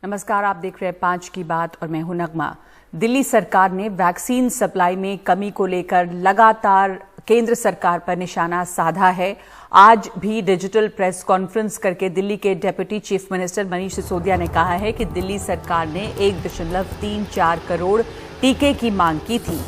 नमस्कार, आप देख रहे हैं 5 की बात और मैं हूं नगमा। दिल्ली सरकार ने वैक्सीन सप्लाई में कमी को लेकर लगातार केंद्र सरकार पर निशाना साधा है। आज भी डिजिटल प्रेस कॉन्फ्रेंस करके दिल्ली के deputy chief minister Manish Sisodia ने कहा है कि दिल्ली सरकार ने 1.34 करोड़ टीके की मांग की थी।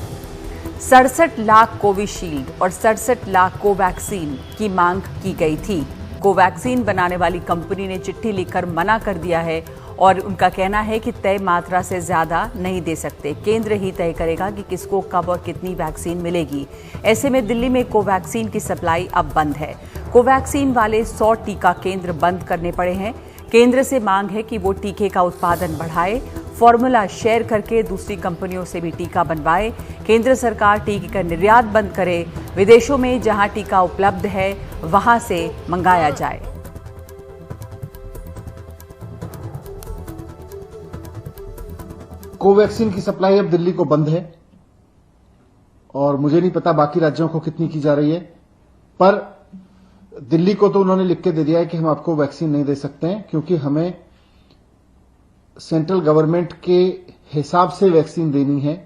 67 लाख कोविशील्ड और 67 लाख कोवैक्सीन की मांग की गई थी। कोवैक्सीन बनाने वाली कंपनी ने चिट्ठी लिखकर मना कर दिया है और उनका कहना है कि तय मात्रा से ज्यादा नहीं दे सकते। केंद्र ही तय करेगा कि किसको कब और कितनी वैक्सीन मिलेगी। ऐसे में दिल्ली में कोवैक्सीन की सप्लाई अब बंद है। कोवैक्सीन वाले 100 टीका केंद्र बंद करने पड़े हैं। केंद्र से मांग है कि वो टीके का उत्पादन बढ़ाए, फॉर्मूला शेयर करके दूसरी कंपनियों से भी टीका बनवाए। केंद्र सरकार टीके का निर्यात बंद करे, विदेशों में जहां टीका उपलब्ध है वहां से मंगाया जाए। कोवैक्सीन की सप्लाई अब दिल्ली को बंद है और मुझे नहीं पता बाकी राज्यों को कितनी की जा रही है, पर दिल्ली को तो उन्होंने लिख के दे दिया है कि हम आपको वैक्सीन नहीं दे सकते हैं, क्योंकि हमें सेंट्रल गवर्नमेंट के हिसाब से वैक्सीन देनी है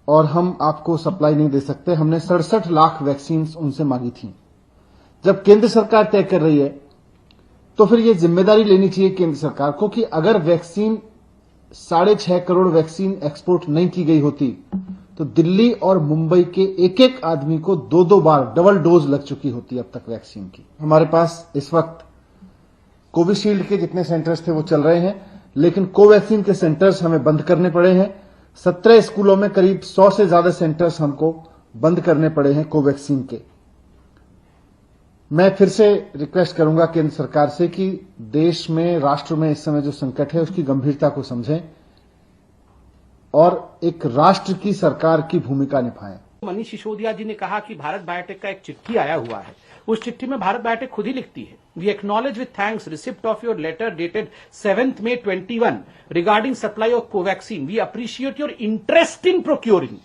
और हम आपको सप्लाई नहीं दे सकते। हमने 67 लाख वैक्सीन उनसे मांगी थी। जब केंद्र सरकार तय कर रही है तो फिर यह जिम्मेदारी लेनी चाहिए केंद्र सरकार को कि अगर वैक्सीन 6.5 करोड़ वैक्सीन एक्सपोर्ट नहीं की गई होती तो दिल्ली और मुंबई के एक एक आदमी को 2-2 बार डबल डोज लग चुकी होती अब तक वैक्सीन की। हमारे पास इस वक्त कोविशील्ड के जितने सेंटर्स थे वो चल रहे हैं, लेकिन कोवैक्सीन के सेंटर्स हमें बंद करने पड़े हैं। 17 स्कूलों में करीब 100 से ज्यादा सेंटर्स हमको बंद करने पड़े हैं कोवैक्सीन के। मैं फिर से रिक्वेस्ट करूंगा केंद्र सरकार से कि देश में, राष्ट्र में इस समय जो संकट है उसकी गंभीरता को समझें और एक राष्ट्र की सरकार की भूमिका निभाएं। मनीष सिसोदिया जी ने कहा कि भारत बायोटेक का एक चिट्ठी आया हुआ है। उस चिट्ठी में भारत बायोटेक खुद ही लिखती है, we acknowledge with thanks receipt of your letter dated 7 May 21 regarding supply of Covaxin. We appreciate your interest in procuring.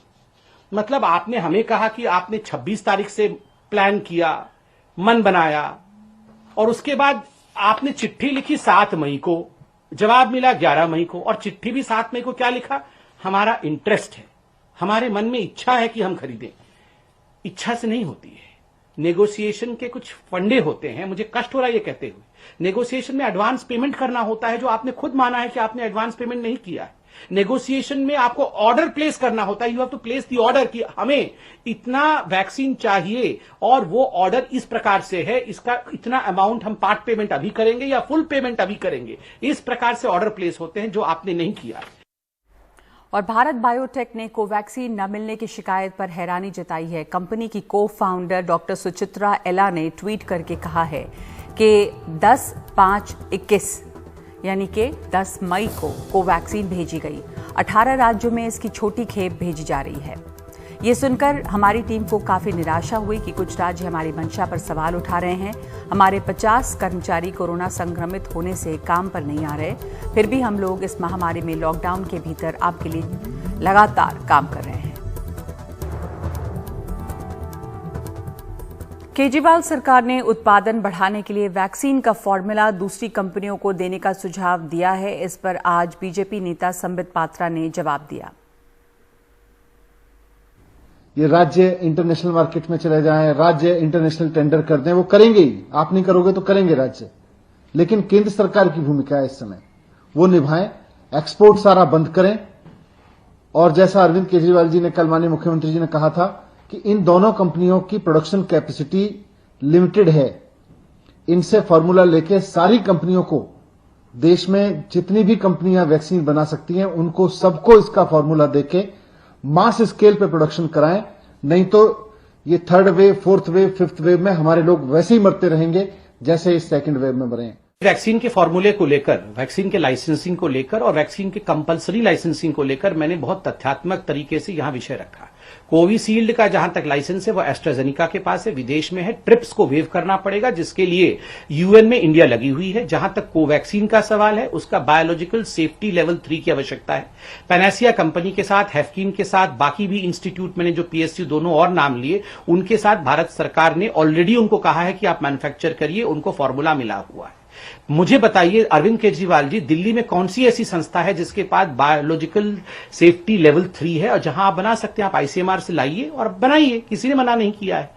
मतलब आपने हमें कहा कि आपने 26 तारीख से प्लान किया, मन बनाया और उसके बाद आपने चिट्ठी लिखी 7 मई को, जवाब मिला 11 मई को और चिट्ठी भी 7 मई को क्या लिखा, हमारा इंटरेस्ट है, हमारे मन में इच्छा है कि हम खरीदें। इच्छा से नहीं होती है, नेगोशिएशन के कुछ फंडे होते हैं। मुझे कष्ट हो रहा है ये कहते हुए। नेगोशिएशन में एडवांस पेमेंट करना होता है, जो आपने खुद माना है कि आपने एडवांस पेमेंट नहीं किया है। नेगोशिएशन में आपको ऑर्डर प्लेस करना होता है, you have to place the order कि हमें इतना वैक्सीन चाहिए और वो ऑर्डर इस प्रकार से है, इसका इतना अमाउंट हम पार्ट पेमेंट अभी करेंगे या फुल पेमेंट अभी करेंगे। इस प्रकार से ऑर्डर प्लेस होते हैं, जो आपने नहीं किया। और भारत बायोटेक ने कोवैक्सीन न मिलने की शिकायत पर हैरानी जताई है। कंपनी की को फाउंडर डॉक्टर सुचित्रा एला ने ट्वीट करके कहा है कि 10/5/21 यानी कि 10 मई को कोवैक्सीन भेजी गई। 18 राज्यों में इसकी छोटी खेप भेजी जा रही है। ये सुनकर हमारी टीम को काफी निराशा हुई कि कुछ राज्य हमारी मंशा पर सवाल उठा रहे हैं। हमारे 50 कर्मचारी कोरोना संक्रमित होने से काम पर नहीं आ रहे, फिर भी हम लोग इस महामारी में लॉकडाउन के भीतर आपके लिए लगातार काम कर रहे हैं। केजरीवाल सरकार ने उत्पादन बढ़ाने के लिए वैक्सीन का फॉर्मूला दूसरी कंपनियों को देने का सुझाव दिया है। इस पर आज बीजेपी नेता संबित पात्रा ने जवाब दिया। ये राज्य इंटरनेशनल मार्केट में चले जाएं, राज्य इंटरनेशनल टेंडर कर दें, वो करेंगे ही। आप नहीं करोगे तो करेंगे राज्य, लेकिन केंद्र सरकार की भूमिका है इस समय, वो निभाएं। एक्सपोर्ट सारा बंद करें और जैसा अरविंद केजरीवाल जी ने कल माननीय मुख्यमंत्री जी ने कहा था कि इन दोनों कंपनियों की प्रोडक्शन कैपेसिटी लिमिटेड है, इनसे फॉर्मूला लेके सारी कंपनियों को, देश में जितनी भी कंपनियां वैक्सीन बना सकती हैं उनको सबको इसका फॉर्मूला देके मास स्केल पे प्रोडक्शन कराएं। नहीं तो ये 3rd wave, 4th wave, 5th wave में हमारे लोग वैसे ही मरते रहेंगे जैसे इस 2nd वेव में मरे। वैक्सीन के फॉर्मूले को लेकर, वैक्सीन के लाइसेंसिंग को लेकर और वैक्सीन के कंपलसरी लाइसेंसिंग को लेकर मैंने बहुत तथ्यात्मक तरीके से यहां विषय रखा। कोविशील्ड का जहां तक लाइसेंस है वो एस्ट्राजेनिका के पास है, विदेश में है। ट्रिप्स को वेव करना पड़ेगा, जिसके लिए यूएन में इंडिया लगी हुई है। जहां तक कोवैक्सीन का सवाल है, उसका बायोलॉजिकल सेफ्टी लेवल 3 की आवश्यकता है। पैनासिया कंपनी के साथ, हैफकीन के साथ, बाकी भी इंस्टीट्यूट, मैंने जो पीएसयू दोनों और नाम लिए, उनके साथ भारत सरकार ने ऑलरेडी उनको कहा है कि आप मैन्युफैक्चर करिए, उनको फॉर्मूला मिला हुआ है। मुझे बताइए अरविंद केजरीवाल जी, दिल्ली में कौन सी ऐसी संस्था है जिसके पास बायोलॉजिकल सेफ्टी लेवल 3 है और जहां आप बना सकते हैं? आप आईसीएमआर से लाइए और बनाइए, किसी ने मना नहीं किया है।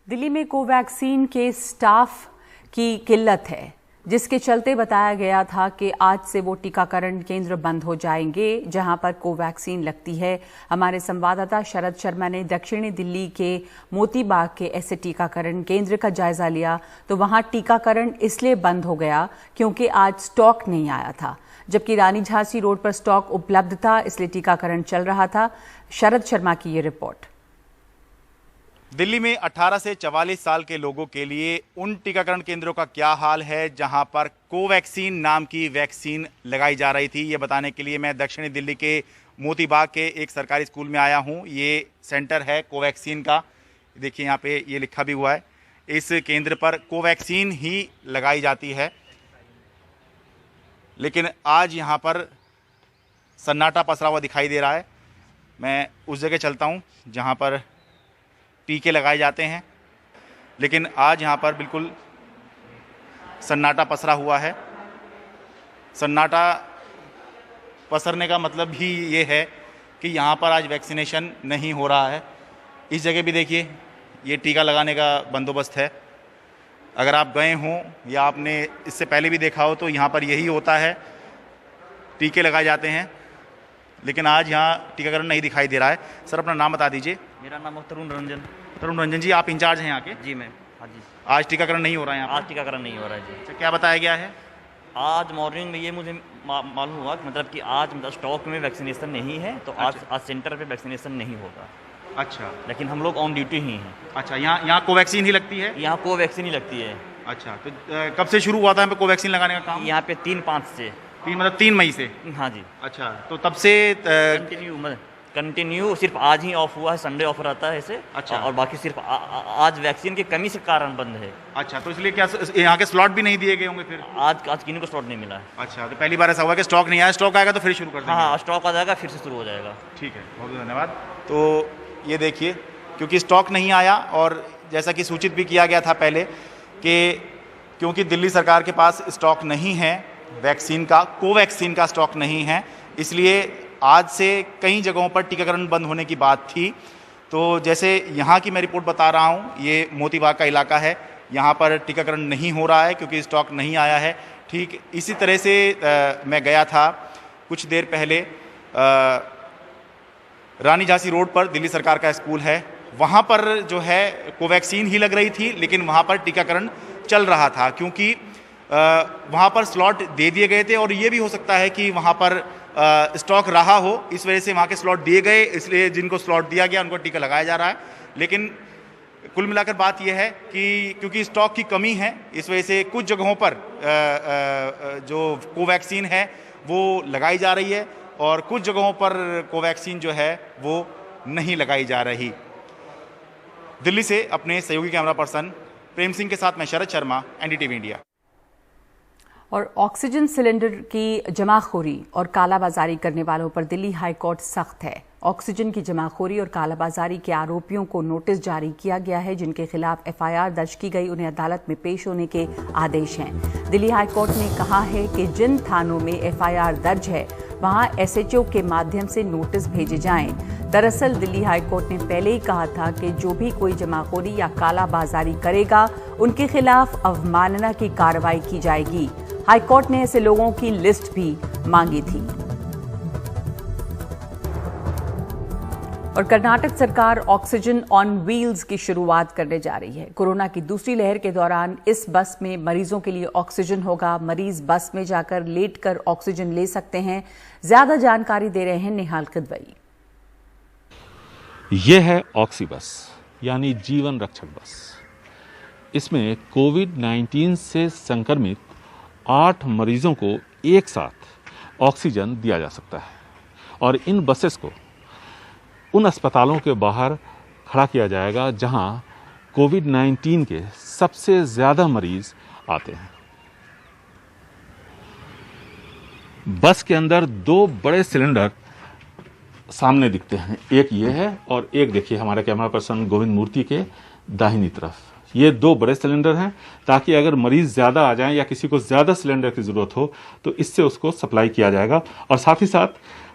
दिल्ली में कोवैक्सीन के स्टाफ की किल्लत है, जिसके चलते बताया गया था कि आज से वो टीकाकरण केंद्र बंद हो जाएंगे जहां पर कोवैक्सीन लगती है। हमारे संवाददाता शरद शर्मा ने दक्षिणी दिल्ली के मोती बाग के ऐसे टीकाकरण केंद्र का जायजा लिया तो वहां टीकाकरण इसलिए बंद हो गया क्योंकि आज स्टॉक नहीं आया था, जबकि रानी झांसी रोड पर स्टॉक उपलब्ध था, इसलिए टीकाकरण चल रहा था। शरद शर्मा की ये रिपोर्ट। दिल्ली में 18 से 44 साल के लोगों के लिए उन टीकाकरण केंद्रों का क्या हाल है जहां पर कोवैक्सीन नाम की वैक्सीन लगाई जा रही थी, ये बताने के लिए मैं दक्षिणी दिल्ली के मोती बाग के एक सरकारी स्कूल में आया हूं। ये सेंटर है कोवैक्सीन का, देखिए यहाँ पे ये लिखा भी हुआ है। इस केंद्र पर कोवैक्सीन ही लगाई जाती है, लेकिन आज यहाँ पर सन्नाटा पसरा हुआ दिखाई दे रहा है। मैं उस जगह चलता हूँ जहाँ पर टीके लगाए जाते हैं, लेकिन आज यहाँ पर बिल्कुल सन्नाटा पसरा हुआ है। सन्नाटा पसरने का मतलब भी ये है कि यहाँ पर आज वैक्सीनेशन नहीं हो रहा है। इस जगह भी देखिए, ये टीका लगाने का बंदोबस्त है। अगर आप गए हों या आपने इससे पहले भी देखा हो तो यहाँ पर यही होता है, टीके लगाए जाते हैं, लेकिन आज यहाँ टीकाकरण नहीं दिखाई दे रहा है। सर, अपना नाम बता दीजिए। मेरा नाम है तरुण रंजन। तरुण रंजन जी, आप इंचार्ज हैं यहाँ के? जी मैं, हाँ जी। आज टीकाकरण नहीं हो रहा है यहाँ? आज टीकाकरण नहीं हो रहा है जी। अच्छा, क्या बताया गया है? आज मॉर्निंग में ये मुझे मालूम हुआ कि मतलब कि आज मतलब स्टॉक में वैक्सीनेशन नहीं है, तो आज सेंटर पे वैक्सीनेशन नहीं होगा। अच्छा, लेकिन हम लोग ऑन ड्यूटी ही हैं। अच्छा, यहाँ कोवैक्सीन ही लगती है? यहाँ कोवैक्सीन ही लगती है। अच्छा, तो कब से शुरू हुआ था यहाँ पे कोवैक्सीन लगाने का काम? यहाँ पे 3-5 से। 3 मई से? हाँ जी। अच्छा, तो तब से कंटिन्यू सिर्फ आज ही ऑफ हुआ है, संडे ऑफ रहता है इसे। अच्छा। और बाकी सिर्फ आज वैक्सीन की कमी से कारण बंद है। अच्छा, तो इसलिए क्या यहाँ के स्लॉट भी नहीं दिए गए होंगे फिर? आज किन्हीं को स्लॉट नहीं मिला है। अच्छा, तो पहली बार ऐसा हुआ कि स्टॉक नहीं आया। स्टॉक आएगा तो फिर शुरू कर देंगे? हाँ, स्टॉक आ जाएगा, फिर से शुरू हो जाएगा। ठीक है, बहुत बहुत धन्यवाद। तो ये देखिए, क्योंकि स्टॉक नहीं आया और जैसा कि सूचित भी किया गया था पहले कि क्योंकि दिल्ली सरकार के पास स्टॉक नहीं है वैक्सीन का, कोवैक्सीन का स्टॉक नहीं है, इसलिए आज से कई जगहों पर टीकाकरण बंद होने की बात थी। तो जैसे यहाँ की मैं रिपोर्ट बता रहा हूँ, ये मोती बाग का इलाका है, यहाँ पर टीकाकरण नहीं हो रहा है क्योंकि स्टॉक नहीं आया है। ठीक इसी तरह से मैं गया था कुछ देर पहले रानी झांसी रोड पर, दिल्ली सरकार का स्कूल है, वहाँ पर जो है कोवैक्सीन ही लग रही थी, लेकिन वहाँ पर टीकाकरण चल रहा था क्योंकि वहाँ पर स्लॉट दे दिए गए थे और ये भी हो सकता है कि वहाँ पर स्टॉक रहा हो, इस वजह से वहाँ के स्लॉट दिए गए, इसलिए जिनको स्लॉट दिया गया उनको टीका लगाया जा रहा है। लेकिन कुल मिलाकर बात यह है कि क्योंकि स्टॉक की कमी है, इस वजह से कुछ जगहों पर जो कोवैक्सीन है वो लगाई जा रही है और कुछ जगहों पर कोवैक्सीन जो है वो नहीं लगाई जा रही। दिल्ली से अपने सहयोगी कैमरा पर्सन प्रेम सिंह के साथ मैं शरद शर्मा, एनडीटीवी इंडिया। और ऑक्सीजन सिलेंडर की जमाखोरी और कालाबाजारी करने वालों पर दिल्ली हाईकोर्ट सख्त है। ऑक्सीजन की जमाखोरी और कालाबाजारी के आरोपियों को नोटिस जारी किया गया है, जिनके खिलाफ एफआईआर दर्ज की गई, उन्हें अदालत में पेश होने के आदेश हैं। दिल्ली हाईकोर्ट ने कहा है कि जिन थानों में एफआईआर दर्ज है वहां एसएचओ के माध्यम से नोटिस भेजे जाएं। दरअसल दिल्ली हाईकोर्ट ने पहले ही कहा था कि जो भी कोई जमाखोरी या कालाबाजारी करेगा उनके खिलाफ अवमानना की कार्रवाई की जाएगी। हाईकोर्ट ने ऐसे लोगों की लिस्ट भी मांगी थी। और कर्नाटक सरकार ऑक्सीजन ऑन व्हील्स की शुरुआत करने जा रही है। कोरोना की दूसरी लहर के दौरान इस बस में मरीजों के लिए ऑक्सीजन होगा। मरीज बस में जाकर लेटकर ऑक्सीजन ले सकते हैं। ज्यादा जानकारी दे रहे हैं निहाल किदवई। यह है ऑक्सी बस, यानी जीवन रक्षक बस। इसमें कोविड-19 से संक्रमित 8 मरीजों को एक साथ ऑक्सीजन दिया जा सकता है और इन बसेस को उन अस्पतालों के बाहर खड़ा किया जाएगा जहां कोविड-19 के सबसे ज्यादा मरीज आते हैं। बस के अंदर 2 बड़े सिलेंडर सामने दिखते हैं, एक ये है और एक देखिए हमारे कैमरा पर्सन गोविंद मूर्ति के दाहिनी तरफ। ये 2 बड़े सिलेंडर हैं ताकि अगर मरीज ज़्यादा आ जाएं या किसी को ज़्यादा सिलेंडर की ज़रूरत हो तो इससे उसको सप्लाई किया जाएगा। और साथ ही साथ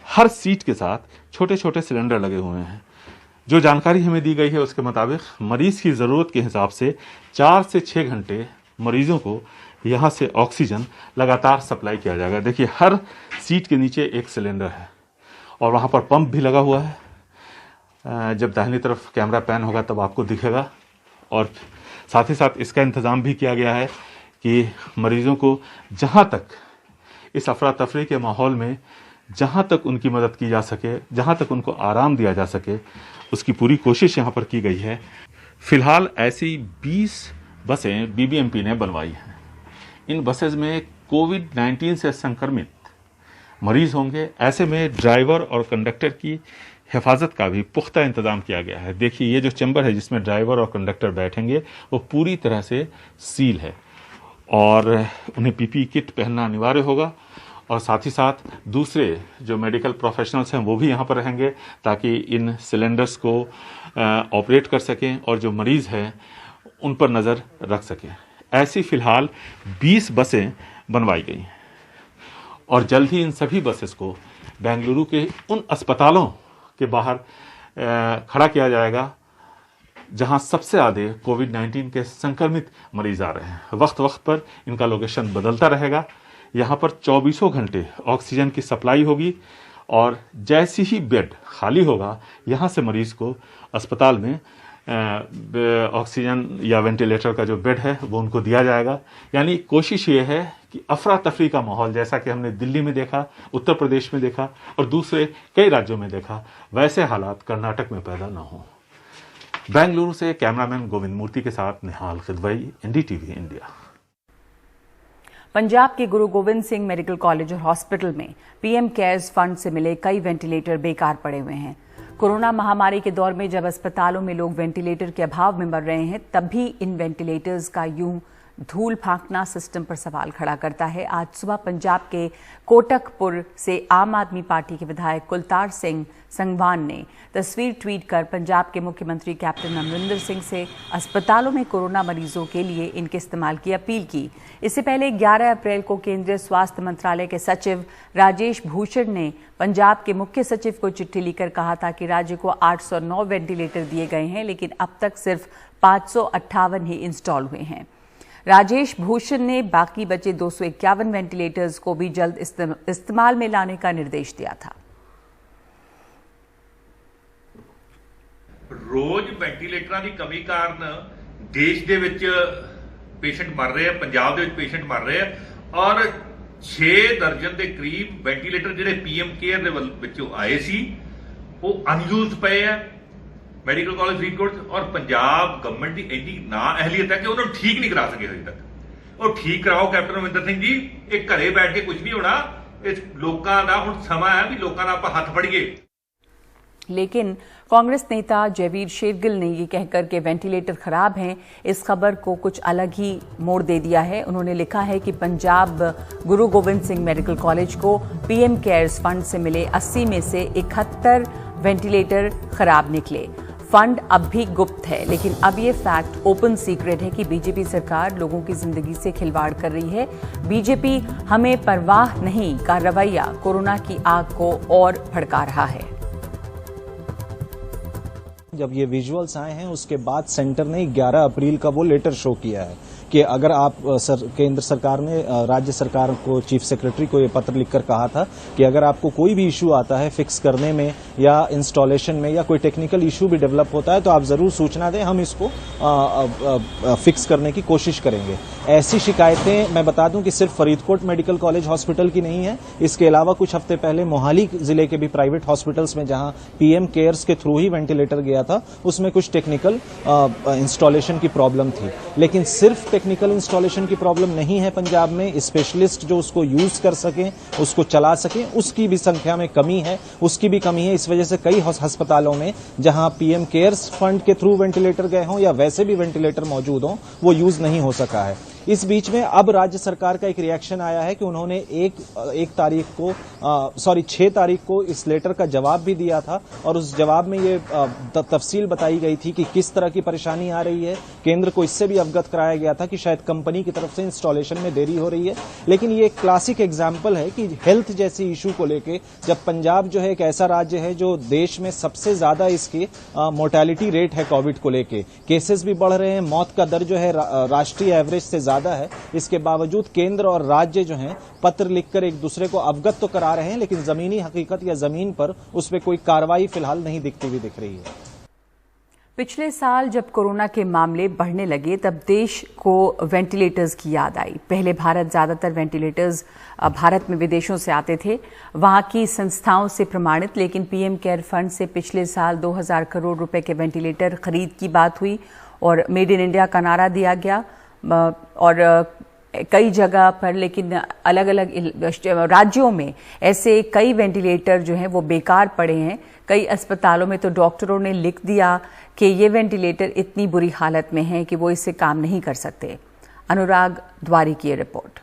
हर सीट के साथ छोटे छोटे सिलेंडर लगे हुए हैं। जो जानकारी हमें दी गई है उसके मुताबिक मरीज़ की ज़रूरत के हिसाब से 4 से 6 घंटे मरीज़ों को यहाँ से ऑक्सीजन लगातार सप्लाई किया जाएगा। देखिए हर सीट के नीचे एक सिलेंडर है और वहाँ पर पंप भी लगा हुआ है। जब दाहिनी तरफ कैमरा पैन होगा तब आपको दिखेगा। और साथ ही साथ इसका इंतज़ाम भी किया गया है कि मरीज़ों को जहाँ तक इस अफरा तफरी के माहौल में जहाँ तक उनकी मदद की जा सके, जहाँ तक उनको आराम दिया जा सके, उसकी पूरी कोशिश यहाँ पर की गई है। फिलहाल ऐसी 20 बसें बीबीएमपी ने बनवाई हैं। इन बसेज में कोविड-19 से संक्रमित मरीज होंगे। ऐसे में ड्राइवर और कंडक्टर की हिफाजत का भी पुख्ता इंतजाम किया गया है। देखिए ये जो चैम्बर है जिसमें ड्राइवर और कंडक्टर बैठेंगे वो पूरी तरह से सील है और उन्हें पीपीई किट पहनना अनिवार्य होगा। और साथ ही साथ दूसरे जो मेडिकल प्रोफेशनल्स हैं वो भी यहाँ पर रहेंगे ताकि इन सिलेंडर्स को ऑपरेट कर सकें और जो मरीज़ हैं उन पर नज़र रख सकें। ऐसी फ़िलहाल 20 बसें बनवाई गई हैं और जल्द ही इन सभी बसेस को बेंगलुरु के उन अस्पतालों के बाहर खड़ा किया जाएगा जहां सबसे ज़्यादा कोविड-19 के संक्रमित मरीज आ रहे हैं। वक्त वक्त पर इनका लोकेशन बदलता रहेगा। यहाँ पर 24 घंटे ऑक्सीजन की सप्लाई होगी और जैसे ही बेड खाली होगा यहाँ से मरीज को अस्पताल में ऑक्सीजन या वेंटिलेटर का जो बेड है वो उनको दिया जाएगा। यानी कोशिश ये है कि अफरा तफरी का माहौल जैसा कि हमने दिल्ली में देखा, उत्तर प्रदेश में देखा और दूसरे कई राज्यों में देखा, वैसे हालात कर्नाटक में पैदा न हो। बेंगलुरु से कैमरामैन गोविंद मूर्ति के साथ निहाल खिदवई, एनडीटीवी इंडिया। पंजाब के गुरु गोविंद सिंह मेडिकल कॉलेज और हॉस्पिटल में पीएम केयर्स फंड से मिले कई वेंटिलेटर बेकार पड़े हुए हैं। कोरोना महामारी के दौर में जब अस्पतालों में लोग वेंटिलेटर के अभाव में मर रहे हैं तब भी इन वेंटिलेटर्स का यूं धूल फांकना सिस्टम पर सवाल खड़ा करता है। आज सुबह पंजाब के कोटकपुर से आम आदमी पार्टी के विधायक कुलतार सिंह संगवान ने तस्वीर ट्वीट कर पंजाब के मुख्यमंत्री कैप्टन अमरिंदर सिंह से अस्पतालों में कोरोना मरीजों के लिए इनके इस्तेमाल की अपील की। इससे पहले 11 अप्रैल को केंद्रीय स्वास्थ्य मंत्रालय के सचिव राजेश भूषण ने पंजाब के मुख्य सचिव को चिट्ठी लिखकर कहा था कि राज्य को 809 वेंटिलेटर दिए गए हैं लेकिन अब तक सिर्फ 558 ही इंस्टॉल हुए हैं। राजेश भूषण ने बाकी बचे 251 वेंटिलेटर्स को भी जल्द इस्तेमाल में लाने का निर्देश दिया था। रोज वेंटिलेटਰਾਂ ਦੀ ਕਮੀ ਕਾਰਨ ਦੇਸ਼ ਦੇ ਵਿੱਚ ਪੇਸ਼ੈਂਟ ਮਰ ਰਹੇ ਆ, ਪੰਜਾਬ ਦੇ ਵਿੱਚ ਪੇਸ਼ੈਂਟ ਮਰ ਰਹੇ ਆ ਔਰ 6 ਦਰਜਨ ਦੇ ਕਰੀਬ ਵੈਂਟੀਲੇਟਰ ਜਿਹੜੇ ਪੀਐਮ ਕੇਅਰ ਦੇ ਵਿੱਚੋਂ ਆਏ ਸੀ ਉਹ ਅਨਯੂਜ਼ਡ ਪਏ ਆ ਮੈਡੀਕਲ ਕਾਲਜ ਫਰੀਦਕੋਟ ਔਰ ਪੰਜਾਬ ਗਵਰਨਮੈਂਟ ਦੀ ਇੰਨੀ ਨਾ ਅਹਿਲੀਅਤ ਹੈ ਕਿ ਉਹਨਾਂ ਨੂੰ ਠੀਕ ਨਹੀਂ ਕਰਾ ਸਕੇ ਹਜੇ ਤੱਕ। ਉਹ ਠੀਕ ਕਰਾਓ ਕੈਪਟਨ ਅਮਰਿੰਦਰ ਸਿੰਘ ਜੀ, ਇਹ ਘਰੇ ਬੈਠ ਕੇ ਕੁਝ ਨਹੀਂ ਹੋਣਾ। ਇਸ ਲੋਕਾਂ ਦਾ ਹੁਣ ਸਮਾਂ ਹੈ ਵੀ ਲੋਕਾਂ ਦਾ ਆਪਾਂ ਹੱਥ ਫੜੀਏ। लेकिन कांग्रेस नेता जयवीर शेरगिल ने ये कहकर के वेंटिलेटर खराब हैं इस खबर को कुछ अलग ही मोड़ दे दिया है। उन्होंने लिखा है कि पंजाब गुरु गोविंद सिंह मेडिकल कॉलेज को पीएम केयर्स फंड से मिले 80 में से 71 वेंटिलेटर खराब निकले। फंड अब भी गुप्त है लेकिन अब ये फैक्ट ओपन सीक्रेट है कि बीजेपी सरकार लोगों की जिंदगी से खिलवाड़ कर रही है। बीजेपी हमें परवाह नहीं का रवैया कोरोना की आग को और भड़का रहा है। जब ये विजुअल्स आए हैं उसके बाद सेंटर ने 11 अप्रैल का वो लेटर शो किया है कि अगर आप केंद्र सरकार ने राज्य सरकार को, चीफ सेक्रेटरी को ये पत्र लिखकर कहा था कि अगर आपको कोई भी इशू आता है फिक्स करने में या इंस्टॉलेशन में या कोई टेक्निकल इशू भी डेवलप होता है तो आप जरूर सूचना दें, हम इसको फिक्स करने की कोशिश करेंगे। ऐसी शिकायतें मैं बता दूं कि सिर्फ फरीदकोट मेडिकल कॉलेज हॉस्पिटल की नहीं है, इसके अलावा कुछ हफ्ते पहले मोहाली जिले के भी प्राइवेट हॉस्पिटल्स में जहां पीएम केयर्स के थ्रू ही वेंटिलेटर गया था उसमें कुछ टेक्निकल इंस्टॉलेशन की प्रॉब्लम थी। लेकिन सिर्फ टेक्निकल इंस्टॉलेशन की प्रॉब्लम नहीं है पंजाब में, स्पेशलिस्ट जो उसको यूज कर सकें, उसको चला सकें, उसकी भी संख्या में कमी है, उसकी भी कमी है। इस वजह से कई अस्पतालों में जहां पीएम केयर्स फंड के थ्रू वेंटिलेटर गए हों या वैसे भी वेंटिलेटर मौजूद हों वो यूज नहीं हो सका है। इस बीच में अब राज्य सरकार का एक रिएक्शन आया है कि उन्होंने 6 तारीख को इस लेटर का जवाब भी दिया था और उस जवाब में ये तफसील बताई गई थी कि किस तरह की परेशानी आ रही है। केंद्र को इससे भी अवगत कराया गया था कि शायद कंपनी की तरफ से इंस्टॉलेशन में देरी हो रही है। लेकिन ये एक क्लासिक एग्जाम्पल है कि हेल्थ जैसी इशू को लेके जब पंजाब जो है एक ऐसा राज्य है जो देश में सबसे ज्यादा इसकी मोर्टेलिटी रेट है कोविड को लेके, केसेस भी बढ़ रहे हैं, मौत का दर जो है राष्ट्रीय एवरेज से ज्यादा है, इसके बावजूद केंद्र और राज्य जो हैं पत्र लिखकर एक दूसरे को अवगत तो करा रहे हैं लेकिन जमीनी हकीकत या जमीन पर उस पर कोई कार्रवाई फिलहाल नहीं दिखती हुई दिख रही है। पिछले साल जब कोरोना के मामले बढ़ने लगे तब देश को वेंटिलेटर्स की याद आई। पहले ज्यादातर वेंटिलेटर्स भारत में विदेशों से आते थे, वहां की संस्थाओं से प्रमाणित, लेकिन पीएम केयर फंड से पिछले साल 2000 करोड़ रुपए के वेंटिलेटर खरीद की बात हुई और मेड इन इंडिया का नारा दिया गया और कई जगह पर, लेकिन अलग अलग राज्यों में ऐसे कई वेंटिलेटर जो हैं वो बेकार पड़े हैं। कई अस्पतालों में तो डॉक्टरों ने लिख दिया कि ये वेंटिलेटर इतनी बुरी हालत में हैं कि वो इससे काम नहीं कर सकते। अनुराग द्वारी की रिपोर्ट।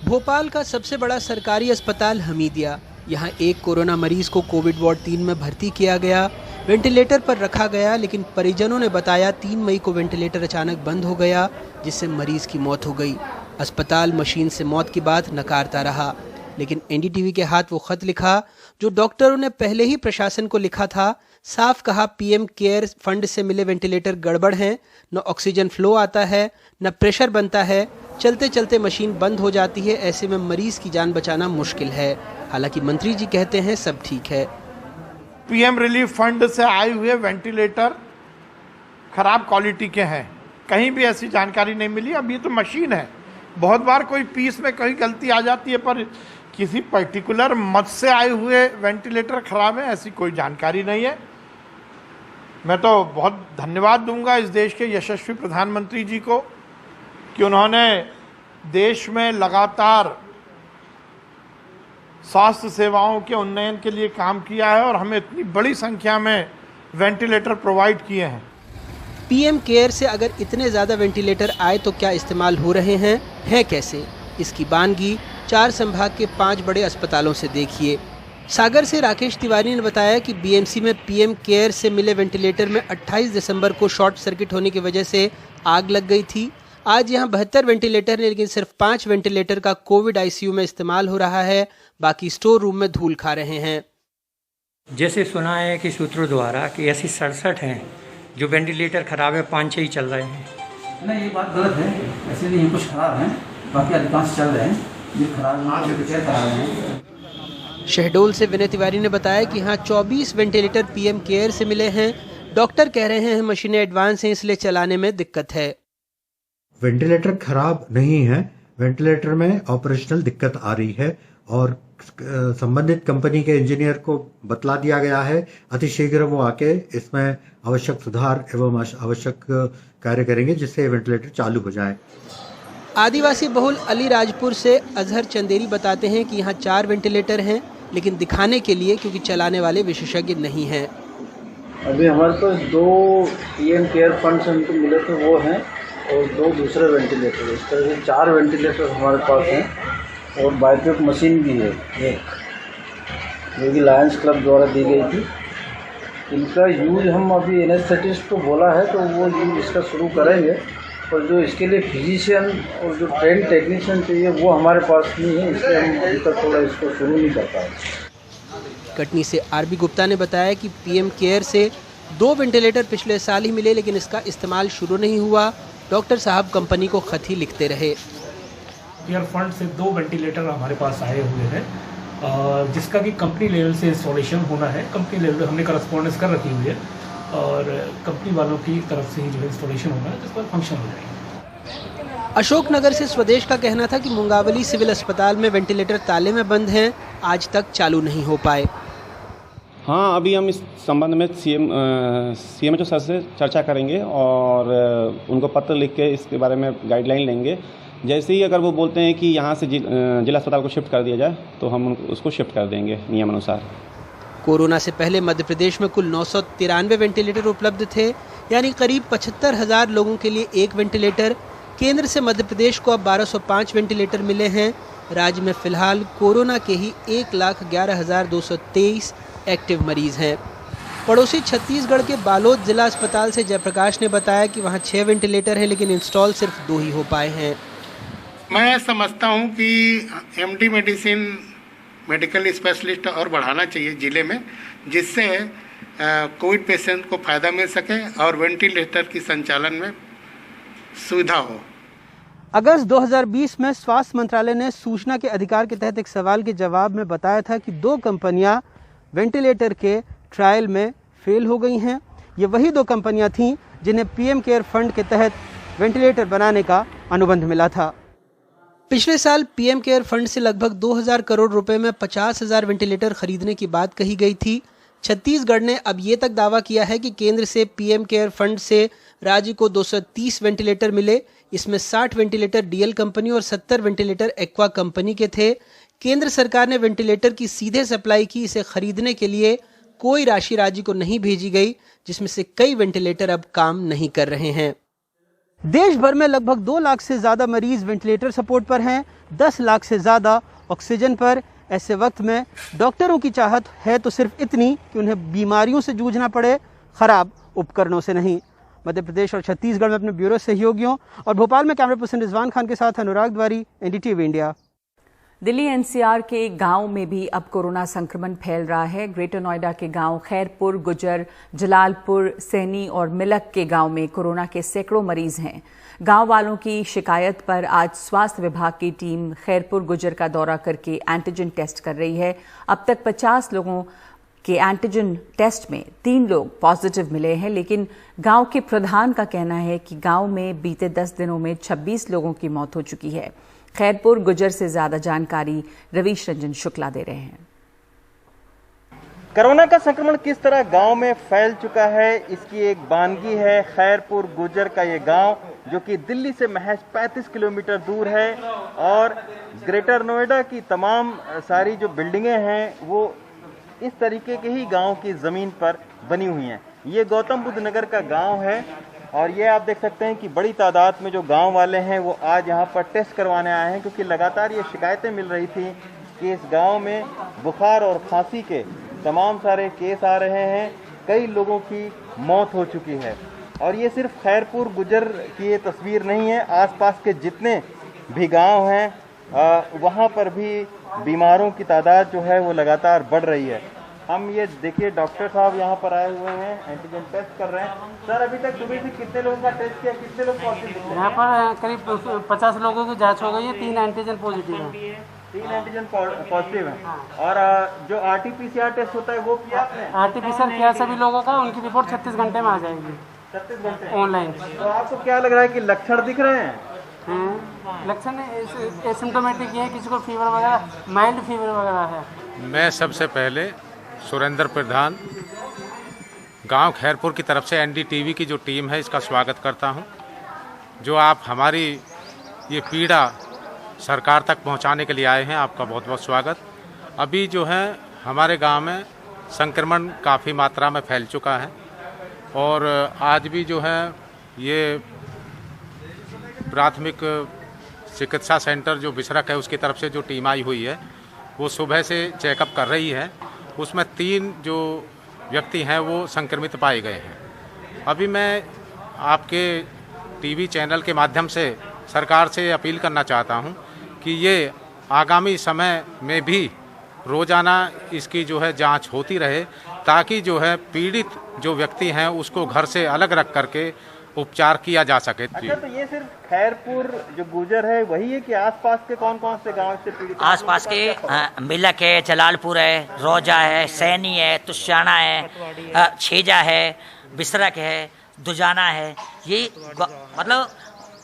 भोपाल का सबसे बड़ा सरकारी अस्पताल हमीदिया, यहाँ एक कोरोना मरीज को कोविड वार्ड 3 में भर्ती किया गया, वेंटिलेटर पर रखा गया, लेकिन परिजनों ने बताया 3 मई को वेंटिलेटर अचानक बंद हो गया जिससे मरीज की मौत हो गई। अस्पताल मशीन से मौत की बात नकारता रहा, लेकिन एनडीटीवी के हाथ वो खत लिखा जो डॉक्टरों ने पहले ही प्रशासन को लिखा था। साफ कहा पीएम केयर फंड से मिले वेंटिलेटर गड़बड़ हैं, न ऑक्सीजन फ्लो आता है, न प्रेशर बनता है, चलते चलते मशीन बंद हो जाती है, ऐसे में मरीज की जान बचाना मुश्किल है। हालांकि मंत्री जी कहते हैं सब ठीक है। पीएम रिलीफ फंड से आए हुए वेंटिलेटर खराब क्वालिटी के हैं, कहीं भी ऐसी जानकारी नहीं मिली। अब ये तो मशीन है, बहुत बार कोई पीस में कहीं गलती आ जाती है, पर किसी पर्टिकुलर मत से आए हुए वेंटिलेटर खराब है ऐसी कोई जानकारी नहीं है। मैं तो बहुत धन्यवाद दूंगा इस देश के यशस्वी प्रधानमंत्री जी को कि उन्होंने देश में लगातार स्वास्थ्य सेवाओं के उन्नयन के लिए काम किया है और हमें इतनी बड़ी संख्या में वेंटिलेटर प्रोवाइड किए हैं। पीएम केयर से अगर इतने ज़्यादा वेंटिलेटर आए तो क्या इस्तेमाल हो रहे हैं कैसे? इसकी बानगी 4 संभाग के 5 बड़े अस्पतालों से देखिए। सागर से राकेश तिवारी ने बताया कि बीएमसी में पीएम केयर से मिले वेंटिलेटर में 28 दिसंबर को शॉर्ट सर्किट होने की वजह से आग लग गई थी। आज यहाँ 72 वेंटिलेटर है, लेकिन सिर्फ 5 वेंटिलेटर का कोविड आईसीयू में इस्तेमाल हो रहा है, बाकी स्टोर रूम में धूल खा रहे हैं। जैसे सुना है कि सूत्रों द्वारा कि ऐसी 67 हैं जो वेंटिलेटर खराब है, 5-6 ही चल रहे हैं। नहीं, ये बात गलत है, ऐसे नहीं कुछ खराब है, बाकी अधिकांश चल रहे हैं, जो खराब हैं। शहडोल से विनय तिवारी ने बताया कि यहाँ 24 वेंटिलेटर पीएम केयर से मिले हैं। डॉक्टर कह रहे हैं मशीनें एडवांस हैं इसलिए चलाने में दिक्कत है। वेंटिलेटर खराब नहीं है, वेंटिलेटर में ऑपरेशनल दिक्कत आ रही है और संबंधित कंपनी के इंजीनियर को बतला दिया गया है। अतिशीघ्र वो आके इसमें आवश्यक सुधार एवं आवश्यक कार्य करेंगे जिससे वेंटिलेटर चालू हो जाए। आदिवासी बहुल अलीराजपुर से अजहर चंदेरी बताते हैं कि यहाँ 4 वेंटिलेटर हैं, लेकिन दिखाने के लिए, क्योंकि चलाने वाले विशेषज्ञ नहीं हैं। अभी हमारे पास 2 पीएम केयर फंड से हमको मिले थे वो हैं और 2 दूसरे वेंटिलेटर, इस तरह से 4 वेंटिलेटर हमारे पास हैं और बायोपिक मशीन भी है जो कि लायंस क्लब द्वारा दी गई थी। इनका यूज हम अभी एनेस्थेटिस्ट को बोला है तो वो यूज इसका शुरू करेंगे, और जो इसके लिए फिजिशियन और जो ट्रेन टेक्नीशियन चाहिए वो हमारे पास नहीं है, इसलिए हम अभी तक थोड़ा इसको शुरू नहीं कर पाए। कटनी से आरबी गुप्ता ने बताया कि पीएम केयर से 2 वेंटिलेटर पिछले साल ही मिले, लेकिन इसका इस्तेमाल शुरू नहीं हुआ। डॉक्टर साहब कंपनी को खत ही लिखते रहे। केयर फंड से 2 वेंटिलेटर हमारे पास आए हुए हैं, जिसका कि कंपनी लेवल से इंस्टॉलेशन होना है। कंपनी लेवल पे हमने करस्पॉन्डेंस कर रखी हुई है और कंपनी वालों की तरफ से ही जो है इंस्टॉलेशन होना है, जिस पर फंक्शन हो जाएंगे। अशोकनगर से स्वदेश का कहना था कि मुंगावली सिविल अस्पताल में वेंटिलेटर ताले में बंद हैं, आज तक चालू नहीं हो पाए। हाँ, अभी हम इस संबंध में सीएमएचओ सर से चर्चा करेंगे और उनको पत्र लिख के इसके बारे में गाइडलाइन लेंगे। जैसे ही अगर वो बोलते हैं कि यहाँ से जिला अस्पताल को शिफ्ट कर दिया जाए तो हम उसको शिफ्ट कर देंगे नियमानुसार। कोरोना से पहले मध्य प्रदेश में कुल 993 वेंटिलेटर उपलब्ध थे, यानी करीब 75,000 लोगों के लिए एक वेंटिलेटर। केंद्र से मध्य प्रदेश को अब 1205 वेंटिलेटर मिले हैं। राज्य में फिलहाल कोरोना के ही 1,11,223 एक्टिव मरीज हैं। पड़ोसी छत्तीसगढ़ के बालोद जिला अस्पताल से जयप्रकाश ने बताया कि वहां 6 वेंटिलेटर हैं, लेकिन इंस्टॉल सिर्फ 2 ही हो पाए हैं। मैं समझता हूं कि एमडी मेडिसिन मेडिकल स्पेशलिस्ट और बढ़ाना चाहिए जिले में, जिससे कोविड पेशेंट को फायदा मिल सके और वेंटिलेटर की संचालन में सुविधा हो। अगस्त 2020 में स्वास्थ्य मंत्रालय ने सूचना के अधिकार के तहत एक सवाल के जवाब में बताया था कि 2 कंपनियां वेंटिलेटर के ट्रायल में फेल हो गई हैं। ये वही 2 कंपनियां थीं जिन्हें पीएम केयर फंड के तहत वेंटिलेटर बनाने का अनुबंध मिला था। पिछले साल पीएम केयर फंड से लगभग 2,000 करोड़ रुपए में 50,000 वेंटिलेटर खरीदने की बात कही गई थी। छत्तीसगढ़ ने अब ये तक दावा किया है कि केंद्र से पीएम केयर फंड से राज्य को 230 वेंटिलेटर मिले। इसमें 60 वेंटिलेटर डीएल कंपनी और 70 वेंटिलेटर एक्वा कंपनी के थे। केंद्र सरकार ने वेंटिलेटर की सीधे सप्लाई की। इसे खरीदने के लिए कोई राशि राज्य को नहीं भेजी गई, जिसमें से कई वेंटिलेटर अब काम नहीं कर रहे हैं। देश भर में लगभग 2 लाख से ज्यादा मरीज वेंटिलेटर सपोर्ट पर हैं, 10 लाख से ज्यादा ऑक्सीजन पर। ऐसे वक्त में डॉक्टरों की चाहत है तो सिर्फ इतनी कि उन्हें बीमारियों से जूझना पड़े, खराब उपकरणों से नहीं। मध्य प्रदेश और छत्तीसगढ़ में अपने ब्यूरो सहयोगियों और भोपाल में कैमरा पर्सन रिजवान खान के साथ अनुराग द्वारी, एनडीटीवी इंडिया। दिल्ली एनसीआर के गांव में भी अब कोरोना संक्रमण फैल रहा है। ग्रेटर नोएडा के गांव खैरपुर, गुजर, जलालपुर, सैनी और मिलक के गांव में कोरोना के सैकड़ों मरीज हैं। गांव वालों की शिकायत पर आज स्वास्थ्य विभाग की टीम खैरपुर, गुजर का दौरा करके एंटीजन टेस्ट कर रही है। अब तक 50 लोगों के एंटीजन टेस्ट में 3 लोग पॉजिटिव मिले हैं, लेकिन गांव के प्रधान का कहना है कि गांव में बीते 10 दिनों में 26 लोगों की मौत हो चुकी है। खैरपुर, गुजर से ज्यादा जानकारी रवीश रंजन शुक्ला दे रहे हैं। कोरोना का संक्रमण किस तरह गांव में फैल चुका है, इसकी एक बानगी है खैरपुर गुजर का ये गांव, जो कि दिल्ली से महज 35 किलोमीटर दूर है। और ग्रेटर नोएडा की तमाम सारी जो बिल्डिंगें हैं वो इस तरीके के ही गांव की ज़मीन पर बनी हुई हैं। ये गौतम बुद्ध नगर का गांव है और ये आप देख सकते हैं कि बड़ी तादाद में जो गांव वाले हैं वो आज यहाँ पर टेस्ट करवाने आए हैं, क्योंकि लगातार ये शिकायतें मिल रही थी कि इस गांव में बुखार और खांसी के तमाम सारे केस आ रहे हैं। कई लोगों की मौत हो चुकी है। और ये सिर्फ खैरपुर गुजर की ये तस्वीर नहीं है, आसपास के जितने भी गांव हैं वहाँ पर भी बीमारों की तादाद जो है वो लगातार बढ़ रही है। हम ये देखिए डॉक्टर साहब यहाँ पर आए हुए हैं, एंटीजन टेस्ट कर रहे हैं। सर, अभी तक सुबह से कितने लोगों का टेस्ट किया, कितने लोग पॉजिटिव? यहाँ पर करीब 50 लोगों की जांच हो गई है, 3 एंटीजन पॉजिटिव हैं। 3 एंटीजन पॉजिटिव हैं। और जो आरटीपीसीआर टेस्ट होता है वो किया आपने? आरटीपीसीआर किया सभी लोगों का, उनकी रिपोर्ट 36 घंटे में आ जाएगी। 36 घंटे ऑनलाइन। तो आपको क्या लग रहा है कि लक्षण दिख रहे हैं? लक्षण एसिम्टोमेटिक है, किसी को फीवर वगैरह, माइल्ड फीवर वगैरह है। मैं सबसे पहले सुरेंद्र प्रधान गांव खैरपुर की तरफ से एनडीटीवी की जो टीम है इसका स्वागत करता हूं। जो आप हमारी ये पीड़ा सरकार तक पहुंचाने के लिए आए हैं, आपका बहुत बहुत स्वागत। अभी जो है हमारे गांव में संक्रमण काफ़ी मात्रा में फैल चुका है और आज भी जो है ये प्राथमिक चिकित्सा सेंटर जो बिसरक है उसकी तरफ से जो टीम आई हुई है वो सुबह से चेकअप कर रही है। उसमें 3 जो व्यक्ति हैं वो संक्रमित पाए गए हैं। अभी मैं आपके टीवी चैनल के माध्यम से सरकार से अपील करना चाहता हूं कि ये आगामी समय में भी रोज़ाना इसकी जो है जांच होती रहे, ताकि जो है पीड़ित जो व्यक्ति हैं उसको घर से अलग रख करके उपचार किया जा सके। अच्छा, तो ये सिर्फ खैरपुर जो गुजर है वही है कि आसपास के कौन कौन से गांव से पीड़ित? आसपास के मिलक है, जलालपुर है, रोजा है, सैनी है, तुशाना है, छेजा है, बिसरक है, दुजाना है। ये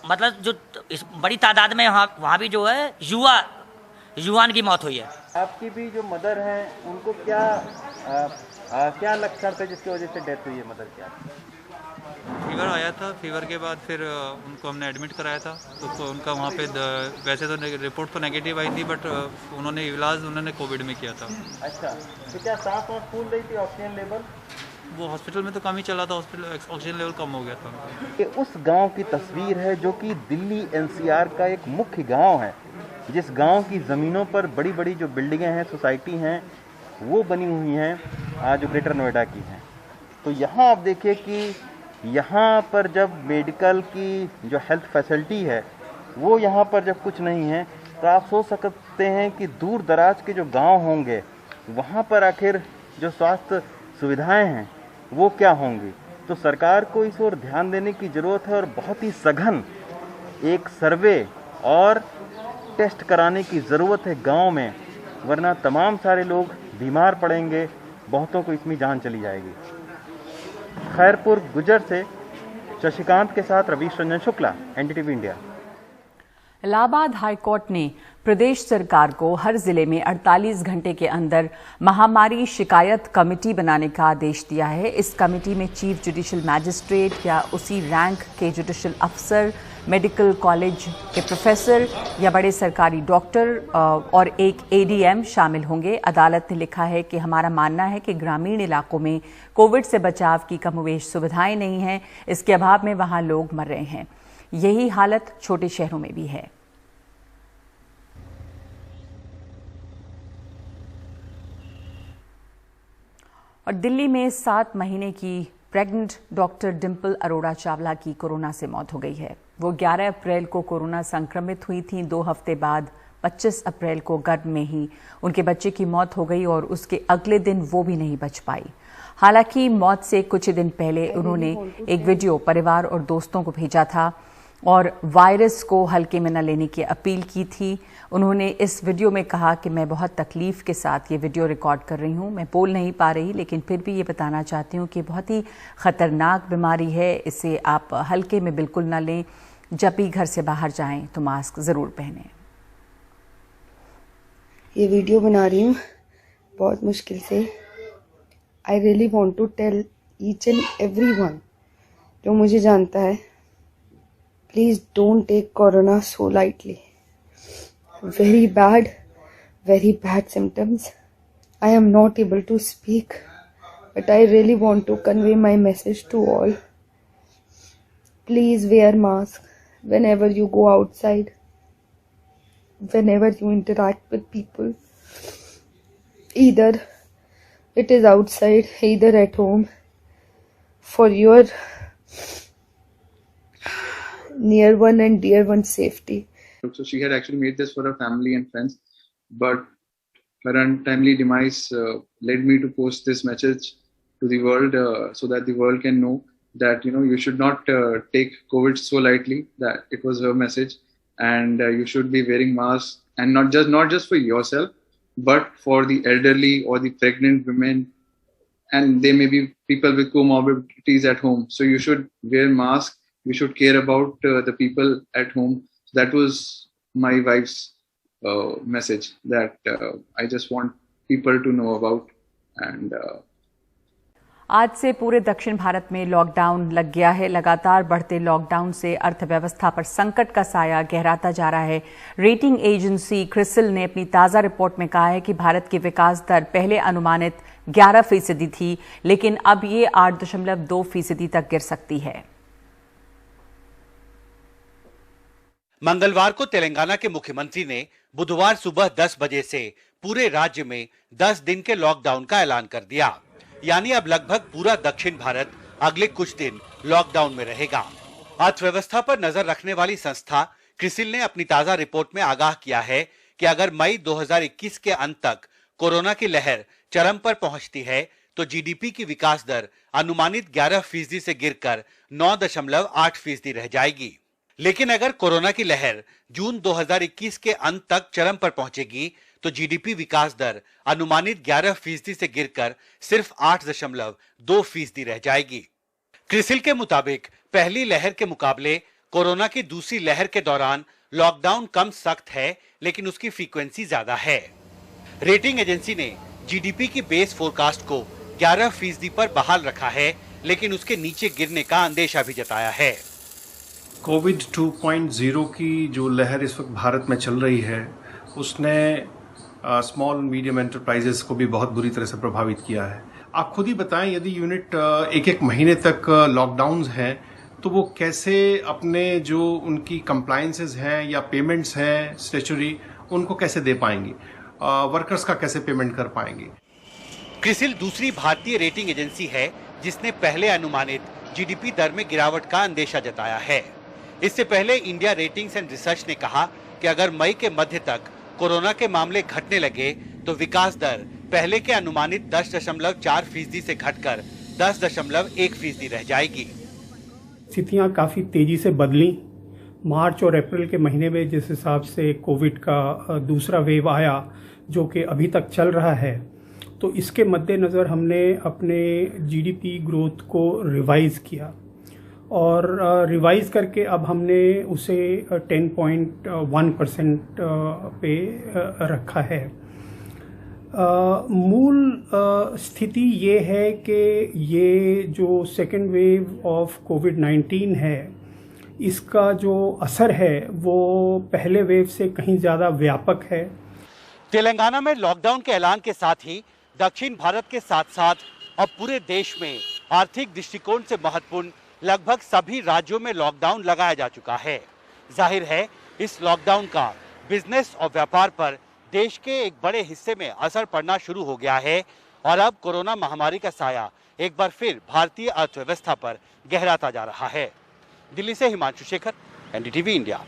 मतलब जो इस बड़ी तादाद में वहाँ भी जो है युवान की मौत हुई है। आपकी भी जो मदर हैं उनको क्या लक्षण थे जिसकी वजह से डेथ हुई है मदर की? फीवर आया था, फीवर के बाद फिर उनको हमने एडमिट कराया था। तो उनका वहाँ पे वैसे तो रिपोर्ट तो नेगेटिव आई थी, बट उन्होंने इलाज कोविड में किया था। अच्छा, तो क्या सांस फूल रही थी, ऑक्सीजन लेवल? वो हॉस्पिटल में तो कम ही चला था, हॉस्पिटल ऑक्सीजन लेवल कम हो गया था। ये उस गांव की तस्वीर है जो कि दिल्ली एनसीआर का एक मुख्य गांव है, जिस गांव की ज़मीनों पर बड़ी बड़ी जो बिल्डिंगें हैं, सोसाइटी हैं, वो बनी हुई हैं जो ग्रेटर नोएडा की हैं। तो यहाँ आप देखिए कि यहाँ पर जब मेडिकल की जो हेल्थ फैसिलिटी है वो यहाँ पर जब कुछ नहीं है, तो आप सोच सकते हैं कि दूर दराज के जो गांव होंगे वहाँ पर आखिर जो स्वास्थ्य सुविधाएं हैं वो क्या होंगी। तो सरकार को इस ओर ध्यान देने की ज़रूरत है और बहुत ही सघन एक सर्वे और टेस्ट कराने की ज़रूरत है गांव में, वरना तमाम सारे लोग बीमार पड़ेंगे, बहुतों को इसमें जान चली जाएगी। खैरपुर गुजर से शशिकांत के साथ Ravish Ranjan Shukla, NDTV India. Allahabad high court ने प्रदेश सरकार को हर जिले में 48 घंटे के अंदर महामारी शिकायत कमेटी बनाने का आदेश दिया है। इस कमेटी में चीफ जुडिशियल मैजिस्ट्रेट या उसी रैंक के जुडिशियल अफसर, मेडिकल कॉलेज के प्रोफेसर या बड़े सरकारी डॉक्टर और एक एडीएम शामिल होंगे। अदालत ने लिखा है कि हमारा मानना है कि ग्रामीण इलाकों में कोविड से बचाव की कमोवेश सुविधाएं नहीं हैं, इसके अभाव में वहां लोग मर रहे हैं। यही हालत छोटे शहरों में भी है। और दिल्ली में 7 महीने की प्रेग्नेंट डॉक्टर डिंपल अरोड़ा चावला की कोरोना से मौत हो गई है। वो 11 अप्रैल को कोरोना संक्रमित हुई थीं। 2 हफ्ते बाद 25 अप्रैल को गर्भ में ही उनके बच्चे की मौत हो गई और उसके अगले दिन वो भी नहीं बच पाई। हालांकि मौत से कुछ ही दिन पहले उन्होंने एक वीडियो परिवार और दोस्तों को भेजा था और वायरस को हल्के में न लेने की अपील की थी। उन्होंने इस वीडियो में कहा कि मैं बहुत तकलीफ के साथ ये वीडियो रिकॉर्ड कर रही हूँ, मैं बोल नहीं पा रही, लेकिन फिर भी ये बताना चाहती हूँ कि बहुत ही खतरनाक बीमारी है, इसे आप हल्के में बिल्कुल न लें। जब भी घर से बाहर जाएं तो मास्क ज़रूर पहनें। ये वीडियो बना रही हूँ बहुत मुश्किल से। I really want to tell each and every one जो मुझे जानता है, please don't take corona so lightly. Very bad symptoms. I am not able to speak, but I really want to convey my message to all. Please wear mask whenever you go outside, whenever you interact with people. Either it is outside, either at home, for your near one and dear one's safety. So she had actually made this for her family and friends, but her untimely demise led me to post this message to the world so that the world can know that you should not take COVID so lightly. That it was her message, and you should be wearing masks, and not just for yourself, but for the elderly or the pregnant women, and there may be people with comorbidities at home. So you should wear masks. We should care about the people at home. That was my wife's message that I just want people to know about. And आज से पूरे दक्षिण भारत में lockdown लग गया है। लगातार बढ़ते लॉकडाउन से अर्थव्यवस्था पर संकट का साया गहराता जा रहा है। रेटिंग एजेंसी क्रिसिल ने अपनी ताज़ा रिपोर्ट में कहा है कि भारत की विकास दर पहले अनुमानित 11% थी, लेकिन अब ये 8.2% तक गिर सकती है। मंगलवार को तेलंगाना के मुख्यमंत्री ने बुधवार सुबह 10 बजे से पूरे राज्य में 10 दिन के लॉकडाउन का ऐलान कर दिया। यानी अब लगभग पूरा दक्षिण भारत अगले कुछ दिन लॉकडाउन में रहेगा। अर्थव्यवस्था पर नजर रखने वाली संस्था क्रिसिल ने अपनी ताजा रिपोर्ट में आगाह किया है कि अगर मई 2021 के अंत तक कोरोना की लहर चरम पर पहुंचती है तो जीडीपी की विकास दर अनुमानित 11% से गिरकर 9.8% रह जाएगी। लेकिन अगर कोरोना की लहर जून 2021 के अंत तक चरम पर पहुंचेगी तो जीडीपी विकास दर अनुमानित 11% से गिरकर सिर्फ 8.2% रह जाएगी। क्रिसिल के मुताबिक पहली लहर के मुकाबले कोरोना की दूसरी लहर के दौरान लॉकडाउन कम सख्त है, लेकिन उसकी फ्रीक्वेंसी ज्यादा है। रेटिंग एजेंसी ने जीडीपी की बेस फोरकास्ट को 11% पर बहाल रखा है, लेकिन उसके नीचे गिरने का अंदेशा भी जताया है। कोविड 2.0 की जो लहर इस वक्त भारत में चल रही है उसने स्मॉल मीडियम एंटरप्राइजेस को भी बहुत बुरी तरह से प्रभावित किया है। आप खुद ही बताएं, यदि यूनिट एक एक महीने तक लॉकडाउन हैं तो वो कैसे अपने जो उनकी कंप्लायंसेस हैं या पेमेंट्स हैं स्टैट्यूटरी, उनको कैसे दे पाएंगी, वर्कर्स का कैसे पेमेंट कर पाएंगी। क्रिसिल दूसरी भारतीय रेटिंग एजेंसी है जिसने पहले अनुमानित जीडीपी दर में गिरावट का अंदेशा जताया है। इससे पहले इंडिया रेटिंग्स एंड रिसर्च ने कहा कि अगर मई के मध्य तक कोरोना के मामले घटने लगे तो विकास दर पहले के अनुमानित 10.4% से घटकर 10.1% रह जाएगी। स्थितियाँ काफ़ी तेज़ी से बदली। मार्च और अप्रैल के महीने में जिस हिसाब से कोविड का दूसरा वेव आया जो कि अभी तक चल रहा है, तो इसके मद्देनज़र हमने अपने जीडीपी ग्रोथ को रिवाइज़ किया और रिवाइज़ करके अब हमने उसे 10.1% पे रखा है। मूल स्थिति ये है कि ये जो सेकेंड वेव ऑफ कोविड-19 है, इसका जो असर है वो पहले वेव से कहीं ज़्यादा व्यापक है। तेलंगाना में लॉकडाउन के ऐलान के साथ ही दक्षिण भारत के साथ साथ अब पूरे देश में आर्थिक दृष्टिकोण से महत्वपूर्ण लगभग सभी राज्यों में लॉकडाउन लगाया जा चुका है। जाहिर है इस लॉकडाउन का बिजनेस और व्यापार पर देश के एक बड़े हिस्से में असर पड़ना शुरू हो गया है और अब कोरोना महामारी का साया एक बार फिर भारतीय अर्थव्यवस्था पर गहराता जा रहा है। दिल्ली से हिमांशु शेखर, एनडीटीवी इंडिया।